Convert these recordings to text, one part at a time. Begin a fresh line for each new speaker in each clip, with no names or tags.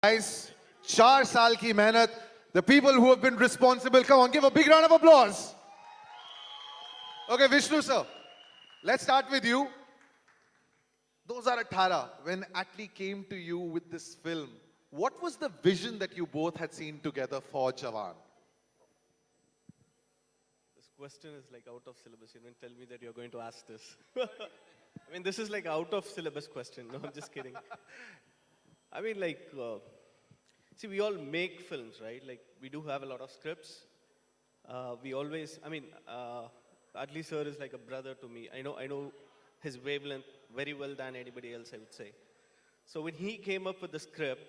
Guys, 4 साल की मेहनत, the people who have been responsible. Come on, give a big round of applause. Okay, Vishnu sir, let's start with you. 2018, when Atlee came to you with this film, what was the vision that you both had seen together for Jawan?
This question is like out of syllabus. You didn't tell me that you're going to ask this. I mean, this is like out of syllabus question. No, I'm just kidding. I mean, like, see, we all make films, right? Like, we do have a lot of scripts. We always, I mean, Adli sir is like a brother to me. I know his wavelength very well than anybody else, I would say. So when he came up with the script,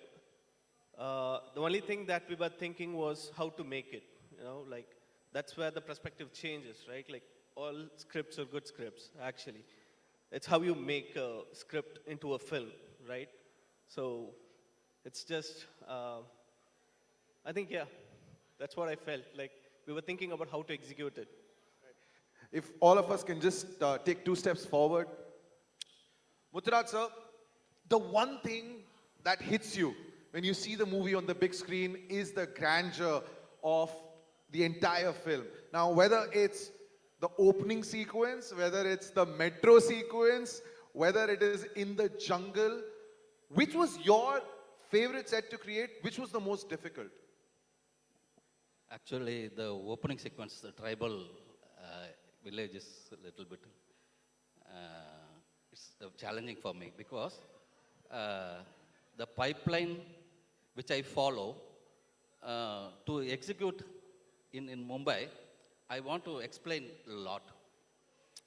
the only thing that we were thinking was how to make it. You know, like that's where the perspective changes, right? Like all scripts are good scripts, actually. It's how you make a script into a film, right? So it's just, I think, yeah, that's what I felt. Like we were thinking about how to execute it.
If all of us can just take 2 steps forward. Muthraj sir, the one thing that hits you when you see the movie on the big screen is the grandeur of the entire film. Now, whether it's the opening sequence, whether it's the metro sequence, whether it is in the jungle, which was your favorite set to create? Which was the most difficult?
Actually, the opening sequence, the tribal village is a little bit, it's challenging for me because the pipeline which I follow to execute in Mumbai, I want to explain a lot.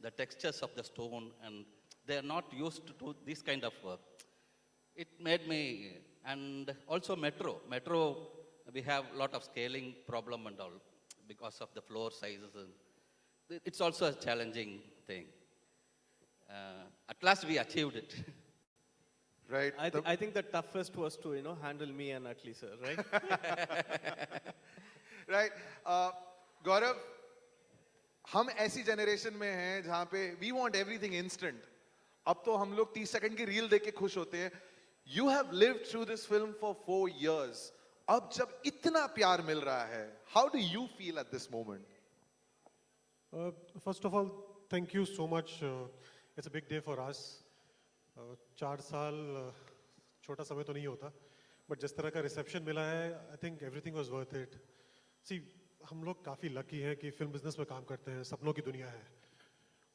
The textures of the stone, and they are not used to this kind of work. It made me, and also metro. Metro, we have a lot of scaling problem and all because of the floor sizes. And it's also a challenging thing. At last we achieved it.
Right.
I think the toughest was to, you know, handle me and Atlee sir, right?
Right. Gaurav, हम ऐसी generation में हैं जहां पे we want everything instant. अब तो हम लोग 30 सेकंड की रील देख के खुश होते हैं. You have lived through this film for 4 years. अब जब इतना प्यार मिल रहा है, how do you feel at this moment?
First of all, thank you so much. It's a big day for us. 4 साल छोटा समय तो नहीं होता, but जिस तरह का रिसेप्शन मिला है, I think everything was worth it. See, हम लोग काफ़ी लकी हैं कि फिल्म बिजनेस में काम करते हैं, सपनों की दुनिया है.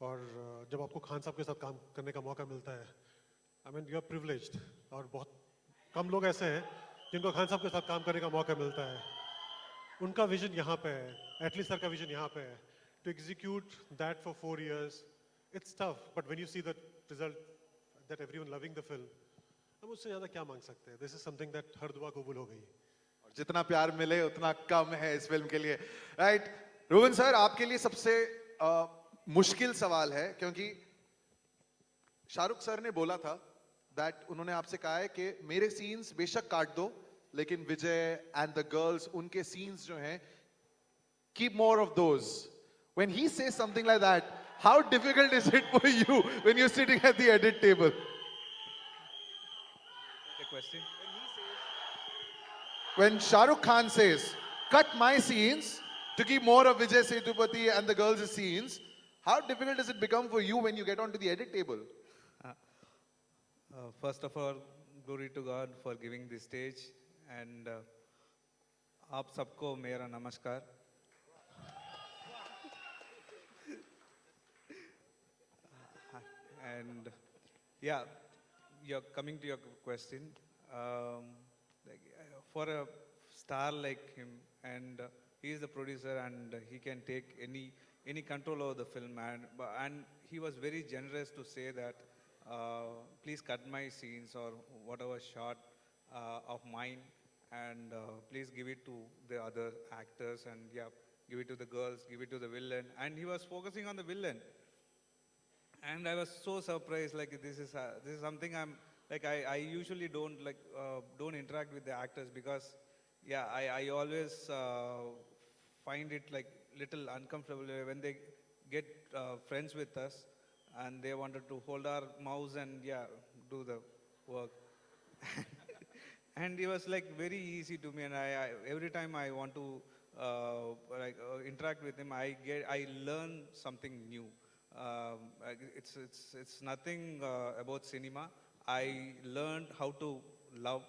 और जब आपको खान साहब के साथ काम करने का मौका मिलता है, I mean, you are privileged. और बहुत कम लोग ऐसे हैं जिनको खान साहब के साथ काम करने का मौका मिलता है. उनका विजन यहाँ पे है, एटली सर का विजन यहाँ पे है. To execute that for 4 years, it's tough. But when you see the result, that everyone loving the film, हम उससे ज़्यादा क्या मांग सकते हैं? This is something that हर दुआ कबूल हो गई.
और जितना प्यार मिले उतना कम है इस फिल्म के लिए. Right. रोहन सर, आपके लिए सबसे मुश्किल सवाल है क्योंकि शाहरुख सर ने बोला था that उन्होंने आपसे कहा है कि मेरे सीन्स बेशक काट दो, लेकिन विजय and the girls, उनके सीन्स जो हैं, keep more of those. When he says something like that, how difficult is it for you when you're sitting at the edit table?
The question?
When Shah Rukh Khan says, cut my scenes to keep more of Vijay Sethupathi and the girls' scenes, how difficult does it become for you when you get onto the edit table?
First of all, glory to God for giving this stage, and आप सबको मेरा नमस्कार. And yeah, you're coming to your question. For a star like him, and he is the producer, and he can take any control over the film, and he was very generous to say that please cut my scenes or whatever shot of mine, and please give it to the other actors, and yeah, give it to the girls, give it to the villain, and he was focusing on the villain. And I was so surprised, like this is something I'm like I usually don't interact with the actors because yeah, I always find it like little uncomfortable when they get friends with us and they wanted to hold our mouse and yeah, do the work. and it was like very easy to me. And I every time I want to interact with him, I learn something new. It's nothing about cinema. I learned how to love,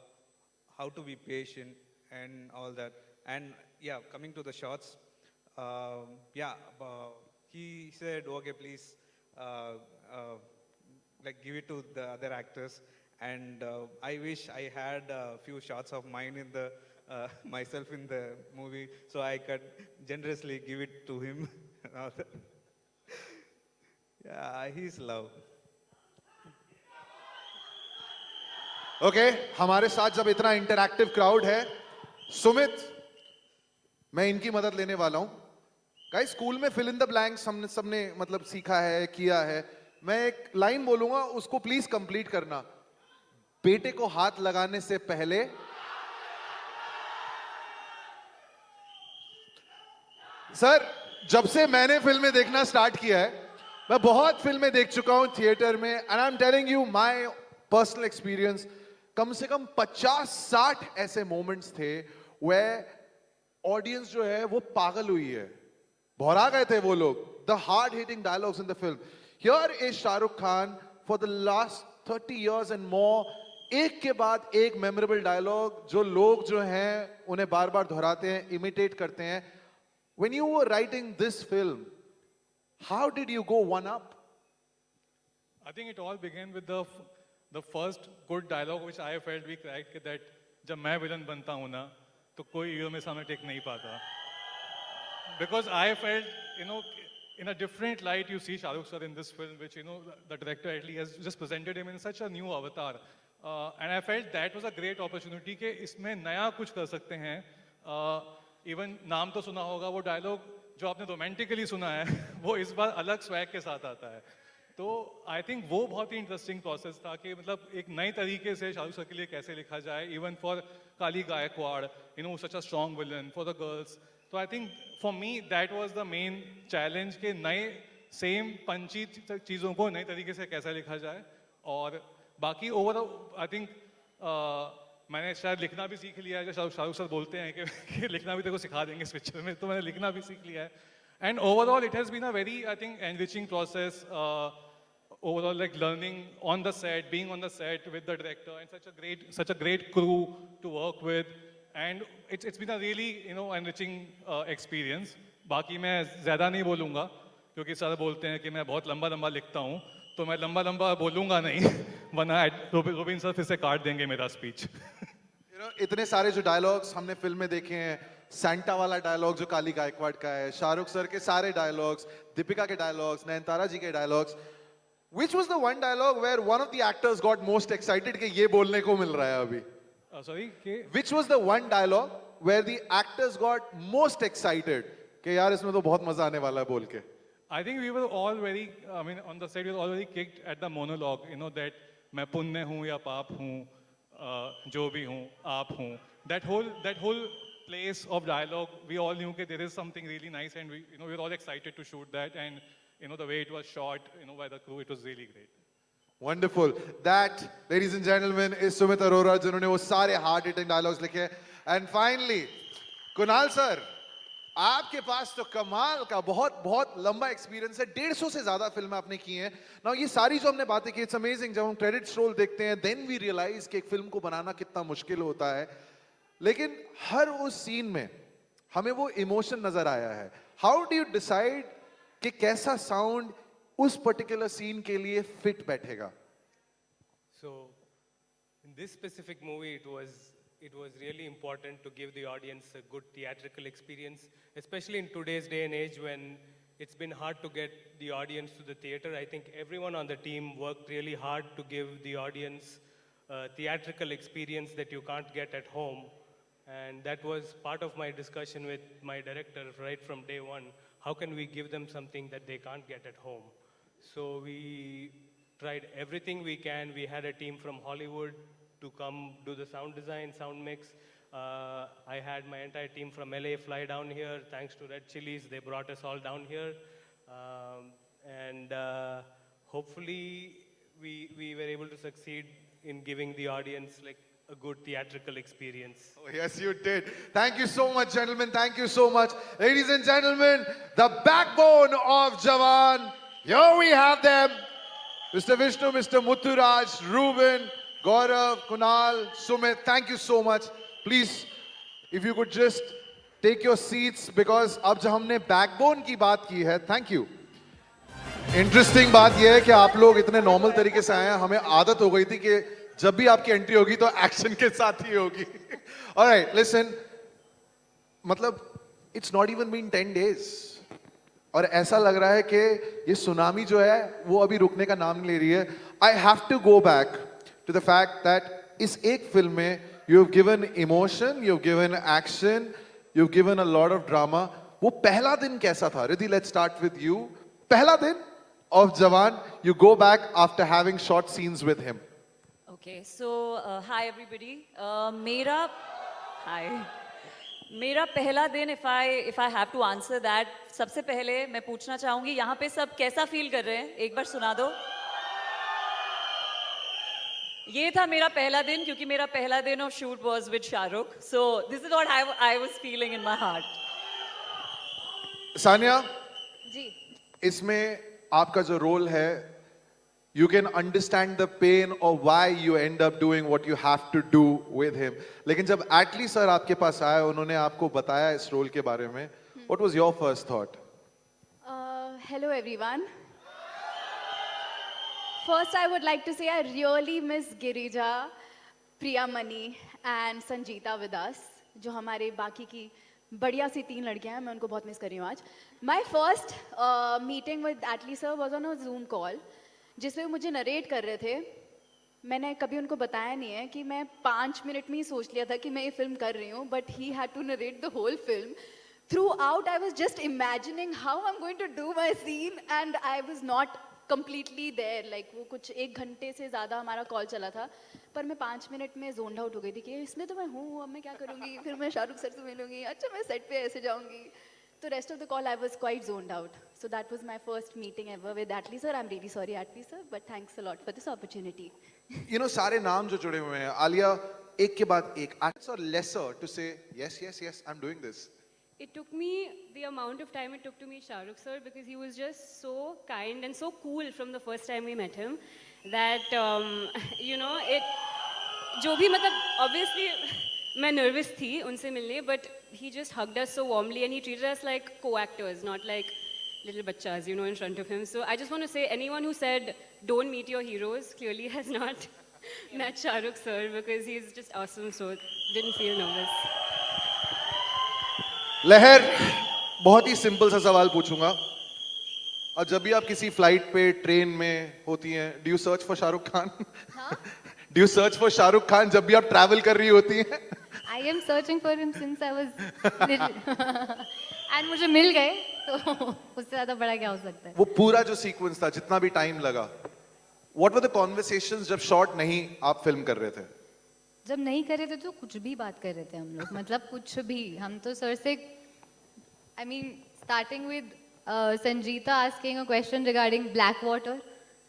how to be patient, and all that. And yeah, coming to the shots, yeah, he said, okay, please, uh, uh, like give it to the other actors. And I wish I had a few shots of mine in the myself in the movie, so I could generously give it to him. And all that. Yeah, he's love.
Okay हमारे साथ जब इतना interactive crowd है, सुमित, मैं इनकी मदद लेने वाला हूं। गाइस, स्कूल में फिल इन द ब्लैंक्स हमने सबने मतलब सीखा है, किया है। मैं एक लाइन बोलूंगा, उसको प्लीज कंप्लीट करना। बेटे को हाथ लगाने से पहले सर, जब से मैंने फिल्में देखना स्टार्ट किया है, मैं बहुत फिल्में देख चुका हूं थिएटर में, and I am telling you my personal experience, कम से कम 50-60 ऐसे मोमेंट्स थे वे ऑडियंस जो है वो पागल हुई है, भौरा गए थे वो लोग। The hard hitting dialogues in the film. Here is Shahrukh Khan for the last 30 years and more, एक के बाद एक मेमोरेबल डायलॉग जो लोग जो हैं उन्हें बार बार दोहराते हैं, इमिटेट करते हैं। When you were writing this film, how did you go one up?
I think it all began with the first good dialogue which I felt we cracked, that जब मैं विलन बनता हूँ ना तो कोई हीरो मेरे सामने टेक नहीं पाता, because I felt, in a different light you see Shahrukh sir in this film, which the director at least has just presented him in such a new avatar, and I felt that was a great opportunity कि इसमें नया कुछ कर सकते हैं। Even नाम तो सुना होगा, वो डायलॉग जो आपने रोमांटिकली सुना है वो इस बार अलग स्वैग के साथ आता है। तो आई थिंक वो बहुत ही इंटरेस्टिंग प्रोसेस था कि मतलब एक नए तरीके से शाहरुख सर के लिए कैसे लिखा जाए, even for Kali Gaikwad, such a strong villain for the girls. तो I think for me that was the main challenge कि नए सेम पंची चीज़ों को नए तरीके से कैसे लिखा जाए। और बाकी ओवरऑल आई थिंक मैंने शायद लिखना भी सीख लिया है, जो शाहरुख सर बोलते हैं कि लिखना भी तेरे को सिखा देंगे इस पिक्चर में, तो मैंने लिखना भी सीख लिया है। And overall it has been a very I think enriching process, overall like learning on the set, being on the set with the director, and such a great crew to work with, and it's been a really enriching experience. बाकी मैं ज़्यादा नहीं बोलूँगा क्योंकि sir बोलते हैं कि मैं बहुत लंबा लंबा लिखता हूँ, तो मैं लंबा लंबा बोलूँगा नहीं वरना रोबिन सर फिर से काट देंगे मेरा स्पीच।
इतने सारे जो डायलॉग्स हमने फिल्म में देखे हैं, सैंटा वाला डायलॉग जो काली गायकवाड़ का है, शाहरुख सर के सारे डायलॉग्स, दीपिका के डायलॉग्स, नयनतारा जी के dialogues, which was the one dialogue where one of the actors got most excited कि ये बोलने को मिल रहा है अभी?
Sorry,
Which was the one dialogue where the actors got most excited कि यार इसमें तो बहुत मजा आने वाला है बोल के?
I think we were all very, I mean, on the set we were all very kicked at the monologue, that मैं पुण्य हूँ या पाप हूँ, जो भी हूँ, आप हूँ. That whole place of dialogue, we all knew that there is something really nice, and we were all excited to shoot that, and the way it was shot, by the crew, it was really great.
Wonderful. That, ladies and gentlemen, is Sumit Arora, जिन्होंने वो सारे hard-hitting dialogues लिखे. And finally, Kunal sir, आपके पास तो कमाल का बहुत बहुत लंबा एक्सपीरियंस है, 150 से ज्यादा फिल्में आपने की हैं. Now ये सारी जो हमने बातें की, it's amazing. जब हम क्रेडिट्स रोल देखते हैं, then we realize कि एक फिल्म को बनाना कितना मुश्किल होता है. लेकिन हर उस सीन में हमें वो इमोशन नजर आया है. How do you decide कि कैसा साउंड उस पर्टिकुलर सीन के लिए फिट बैठेगा?
So, in this specific movie, it was really important to give the audience a good theatrical experience, especially in today's day and age when it's been hard to get the audience to the theater. I think everyone on the team worked really hard to give the audience a theatrical experience that you can't get at home. And that was part of my discussion with my director right from day one. How can we give them something that they can't get at home? So we tried everything we can. We had a team from Hollywood to come do the sound design, sound mix. I had my entire team from LA fly down here. Thanks to Red Chilies, they brought us all down here. And hopefully we were able to succeed in giving the audience like a good theatrical experience.
Oh, yes, you did. Thank you so much, gentlemen. Thank you so much. Ladies and gentlemen, the backbone of Jawan. Here we have them. Mr. Vishnu, Mr. Mutturaj, Ruben, Gaurav, Kunal, Sumit, thank you so much. Please, if you could just take your seats because अब जब हमने backbone की बात की है, thank you. Interesting बात यह है कि आप लोग इतने नॉर्मल तरीके से आए हैं, हमें आदत हो गई थी कि जब भी आपकी एंट्री होगी तो एक्शन के साथ ही होगी. ऑलराइट, लिसन, मतलब it's not even been 10 days और ऐसा लग रहा है कि ये सुनामी जो है वो अभी रुकने का नाम नहीं ले रही है. I have to go back to the fact that इस एक फिल्म में you have given emotion, you have given action, you have given a lot of drama. वो पहला दिन कैसा था? Riddhi, let's start with you. पहला दिन of Jawan, you go back after having short scenes with him.
Okay, so hi everybody. मेरा पहला दिन, if I have to answer that, सबसे पहले मैं पूछना चाहूंगी यहाँ पे सब कैसा फील कर रहे हैं? एक बार सुना दो. ये था मेरा पहला दिन क्योंकि मेरा पहला दिन of shoot was with Shahrukh. So this is what I was feeling in my heart.
Sania,
जी.
इसमें आपका जो रोल है, you can understand the pain of why you end up doing what you have to do with him. लेकिन जब एटली sir आपके पास आए, उन्होंने आपको बताया इस रोल के बारे में, what was your first thought?
Hello everyone. First, I would like to say I really miss Girija, Priyamani and Sanjeeta with us, जो हमारे बाकी की बढ़िया सी 3 लड़कियां हैं. मैं उनको बहुत मिस कर रही हूँ आज. My first meeting with Atlee sir was on a Zoom call जिसमें मुझे नरेट कर रहे थे. मैंने कभी उनको बताया नहीं है कि मैं 5 मिनट में ही सोच लिया था कि मैं ये फिल्म कर रही हूँ, but he had to narrate the whole film. Throughout I was just imagining how I am going to do my scene and I was not completely there. Like वो कुछ 1 घंटे से ज़्यादा हमारा कॉल चला था, पर मैं 5 मिनट में जोन आउट हो गई थी कि इसमें तो मैं हूँ, अब मैं क्या करूँगी. फिर मैं शाहरुख सर से मिलूंगी, अच्छा मैं सेट पे ऐसे जाऊँगी. तो rest of the call I was quite zoned out. So that was my first meeting ever with Atlee sir. I'm really sorry Atlee sir, but thanks a lot for this opportunity.
You know, सारे नाम जो जुड़े हुए हैं, आलिया एक के बाद एक, acts are lesser to say yes, yes, yes, I'm doing this.
It took me the amount of time it took to meet Shahrukh sir because he was just so kind and so cool from the first time we met him that you know it जो भी मतलब obviously मैं nervous थी उनसे मिलने, but he just hugged us so warmly and he treated us like co-actors, not like little bachchas, you know, in front of him. So I just want to say anyone who said don't meet your heroes clearly has not met Shahrukh sir because he's just awesome, so didn't feel nervous.
लहर, बहुत ही simple सा सवाल पूछूंगा. और जब भी आप किसी फ्लाइट पे, ट्रेन में होती हैं, do you search for Shahrukh Khan? Do you search for Shahrukh Khan जब भी आप ट्रैवल कर रही होती हैं?
I am searching for him since I was little. And मुझे मिल गए, तो उससे ज़्यादा बड़ा क्या हो सकता है?
वो पूरा जो सीक्वेंस था, जितना भी टाइम लगा, what were the conversations जब शॉट नहीं आप फिल्म कर रहे थे?
जब नहीं कर रहे थे तो कुछ भी बात कर रहे थे हम लोग, मतलब कुछ भी. हम तो सर से, I mean, starting with Sanjeeta asking a question regarding black water.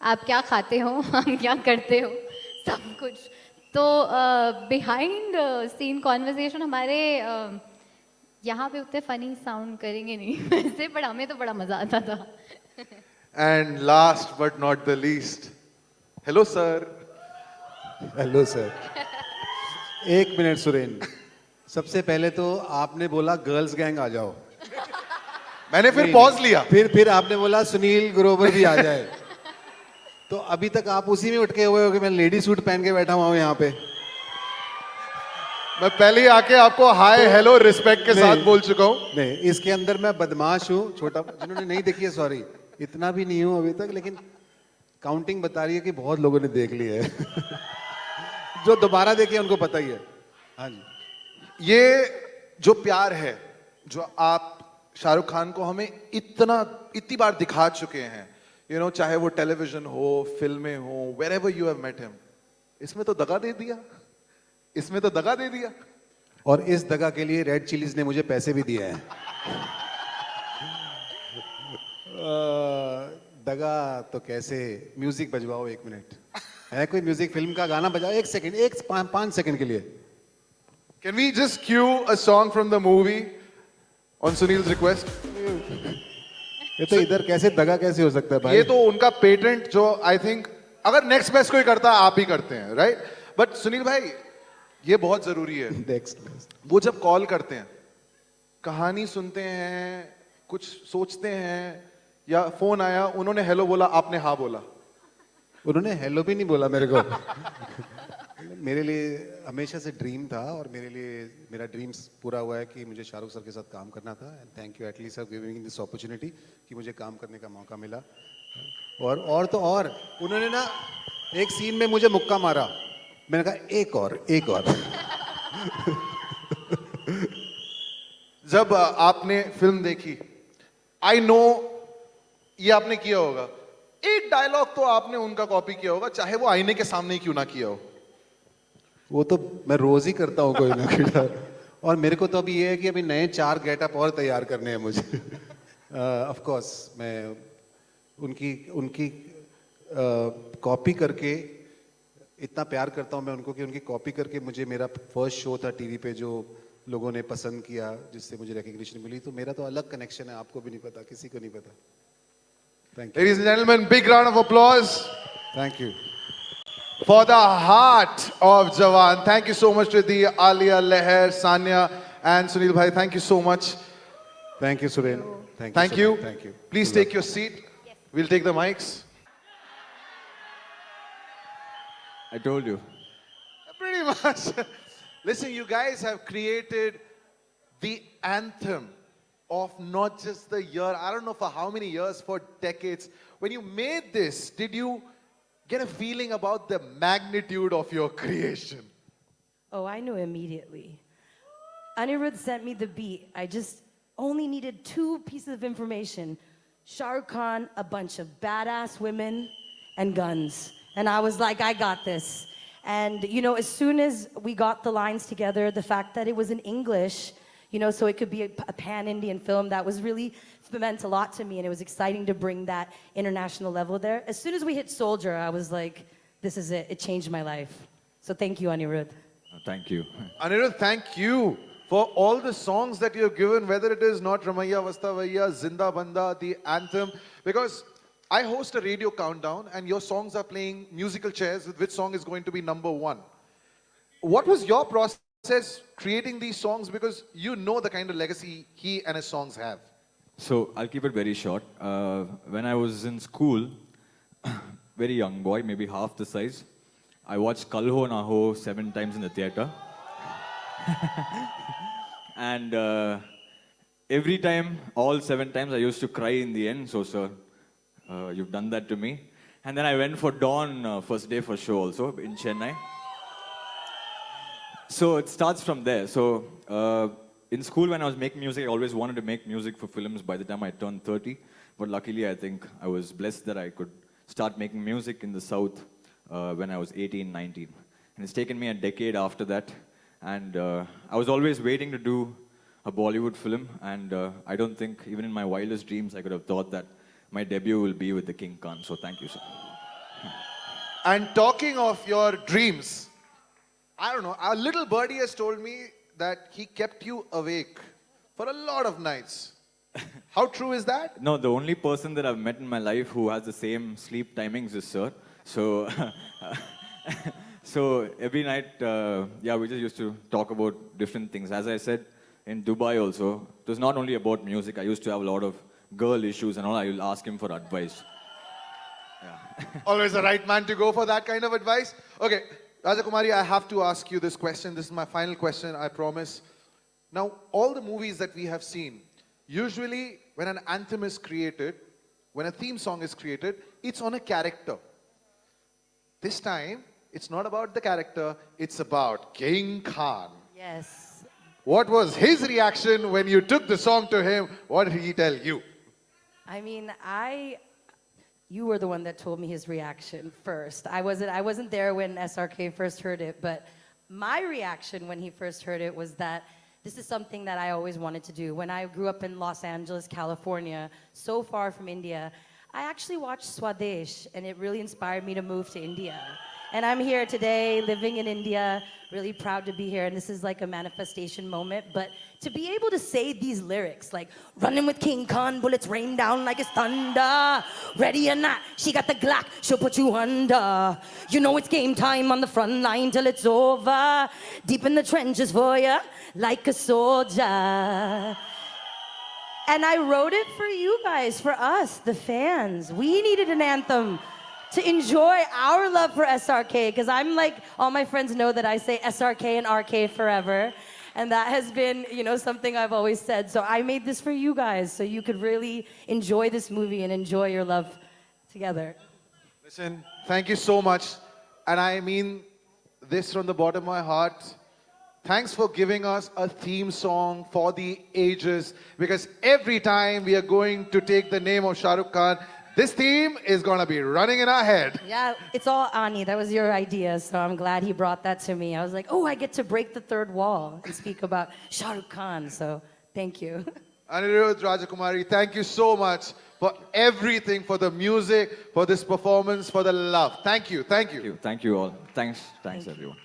आप क्या खाते हो, हम क्या करते हो, सब कुछ. तो बिहाइंड सीन कॉन्वर्सेशन हमारे यहाँ पे उतने फनी साउंड करेंगे नहीं वैसे, पर हमें तो बड़ा मजा आता था.
And last but not the least, hello sir.
Hello sir. 1 minute Suren, सबसे पहले तो आपने बोला गर्ल्स गैंग आ जाओ,
मैंने फिर पॉज लिया,
फिर आपने बोला सुनील ग्रोवर भी आ जाए. तो अभी तक आप उसी में उठके हुए हो कि मैं लेडी सूट पहन के बैठा हुआ हूँ यहाँ पे.
मैं पहले ही आके आपको हाय हेलो रिस्पेक्ट के साथ बोल चुका हूँ.
नहीं, इसके अंदर मैं बदमाश हूँ. छोटा, जिन्होंने नहीं देखी है सॉरी, इतना भी नहीं हूँ अभी तक, लेकिन काउंटिंग बता रही है कि बहुत लोगों ने देख ली है. जो दोबारा देखे उनको पता ही है. हाँ जी.
ये जो प्यार है जो आप शाहरुख खान को हमें इतनी बार दिखा चुके हैं, you know, चाहे वो टेलीविजन हो, फिल्में हो, wherever you have met him, इसमें तो दगा दे दिया, इसमें तो दगा दे दिया.
और इस दगा के लिए रेड चिलीज ने मुझे पैसे भी दिए हैं. दगा तो कैसे, म्यूजिक बजवाओ 1 मिनट. है कोई म्यूजिक फिल्म का गाना बजाओ, एक सेकंड, एक 5 सेकंड के लिए.
Can we just cue a song from the movie on Sunil's request?
ये तो इधर कैसे दगा कैसे हो सकता है भाई?
ये तो उनका पेटेंट जो आई थिंक अगर नेक्स्ट बेस्ट कोई करता है आप ही करते हैं, राइट? बट सुनील भाई ये बहुत जरूरी है.
Next best.
वो जब कॉल करते हैं, कहानी सुनते हैं, कुछ सोचते हैं, या फोन आया, उन्होंने हेलो बोला, आपने हाँ बोला.
उन्होंने हेलो भी नहीं बोला मेरे को. मेरे लिए हमेशा से ड्रीम था और मेरे लिए मेरा ड्रीम्स पूरा हुआ है कि मुझे शाहरुख सर के साथ काम करना था. And thank you at least for giving this opportunity कि मुझे काम करने का मौका मिला. और तो और उन्होंने ना एक सीन में मुझे मुक्का मारा. मैंने कहा एक और.
जब आपने फिल्म देखी, आई नो ये आपने किया होगा, एक डायलॉग तो आपने उनका कॉपी किया होगा, चाहे वो आईने के सामने ही क्यों ना किया हो.
वो तो मैं रोज ही करता हूँ कोई ना कोई. और मेरे को तो अभी ये है कि अभी नए 4 गेटअप और तैयार करने हैं मुझे. ऑफ कोर्स मैं उनकी कॉपी करके इतना प्यार करता हूँ मैं उनको कि उनकी कॉपी करके मुझे मेरा फर्स्ट शो था टीवी पे जो लोगों ने पसंद किया, जिससे मुझे रिकग्निशन मिली. तो मेरा तो अलग कनेक्शन है, आपको भी नहीं पता, किसी को नहीं पता. Thank you.
Ladies and gentlemen, big round of applause
thank you.
for the heart of Jawan. Thank you so much to the Alia, Leher, Sanya and Sunil bhai. Thank you so much.
Thank you Suren.
Thank you.
Thank you.
Please take your seat. We'll take the mics.
I told you.
Pretty much. Listen, you guys have created the anthem of not just the year, I don't know for how many years, for decades. When you made this, did you get a feeling about the magnitude of your creation?
Oh, I knew immediately. Anirudh sent me the beat. I just only needed 2 pieces of information. Shah Rukh Khan, a bunch of badass women, and guns. And I was like, I got this. And, you know, as soon as we got the lines together, the fact that it was in English, you know, so it could be a pan-Indian film, that was really meant a lot to me, and it was exciting to bring that international level there. As soon as we hit Soldier, I was like, this is it. It changed my life. So thank you, Anirudh.
Thank you.
Anirudh, thank you for all the songs that you have given, whether it is Not Ramaiya Vastavaiya, Zinda Banda, the anthem, because I host a radio countdown and your songs are playing musical chairs with which song is going to be #1. What was your process creating these songs, because you know the kind of legacy he and his songs have?
So I'll keep it very short. When I was in school, very young boy, maybe half the size, I watched Kal Ho Na Ho 7 times in the theater. And every time, all 7 times, I used to cry in the end. So, sir, you've done that to me. And then I went for Dawn first day for show also in Chennai. So it starts from there. So in school, when I was making music, I always wanted to make music for films by the time I turned 30. But luckily, I think I was blessed that I could start making music in the South when I was 18, 19. And it's taken me a decade after that. And I was always waiting to do a Bollywood film. And I don't think, even in my wildest dreams, I could have thought that my debut will be with the King Khan. So thank you, sir.
And talking of your dreams, I don't know, a little birdie has told me that he kept you awake for a lot of nights. How true is that?
No, the only person that I've met in my life who has the same sleep timings is sir. So, so every night, yeah, we just used to talk about different things. As I said, in Dubai also, it was not only about music. I used to have a lot of girl issues and all. I will ask him for advice.
Always the right man to go for that kind of advice. Okay, Raja Kumari, I have to ask you this question. This is my final question, I promise. Now, all the movies that we have seen, usually when an anthem is created, when a theme song is created, it's on a character. This time, it's not about the character, it's about King Khan.
Yes.
What was his reaction when you took the song to him? What did he tell you?
I mean, you were the one that told me his reaction first. I wasn't there when SRK first heard it, but my reaction when he first heard it was that this is something that I always wanted to do. When I grew up in Los Angeles, California, so far from India, I actually watched Swadesh, and it really inspired me to move to India. And I'm here today, living in India, really proud to be here. And this is like a manifestation moment. But to be able to say these lyrics, like, running with King Khan, bullets rain down like it's thunder. Ready or not, she got the Glock, she'll put you under. You know it's game time on the front line till it's over. Deep in the trenches for ya, like a soldier. And I wrote it for you guys, for us, the fans. We needed an anthem to enjoy our love for SRK, because I'm like, all my friends know that I say SRK and RK forever. And that has been, you know, something I've always said. So I made this for you guys, so you could really enjoy this movie and enjoy your love together.
Listen, thank you so much. And I mean this from the bottom of my heart. Thanks for giving us a theme song for the ages, because every time we are going to take the name of Shah Rukh Khan, this theme is going to be running in our head.
Yeah, it's all Ani. That was your idea, so I'm glad he brought that to me. I was like, oh, I get to break the third wall and speak about Shah Rukh Khan, so thank you.
Anirudh, Rajakumari, thank you so much for everything, for the music, for this performance, for the love. Thank you, thank you.
Thank you all. Thanks everyone.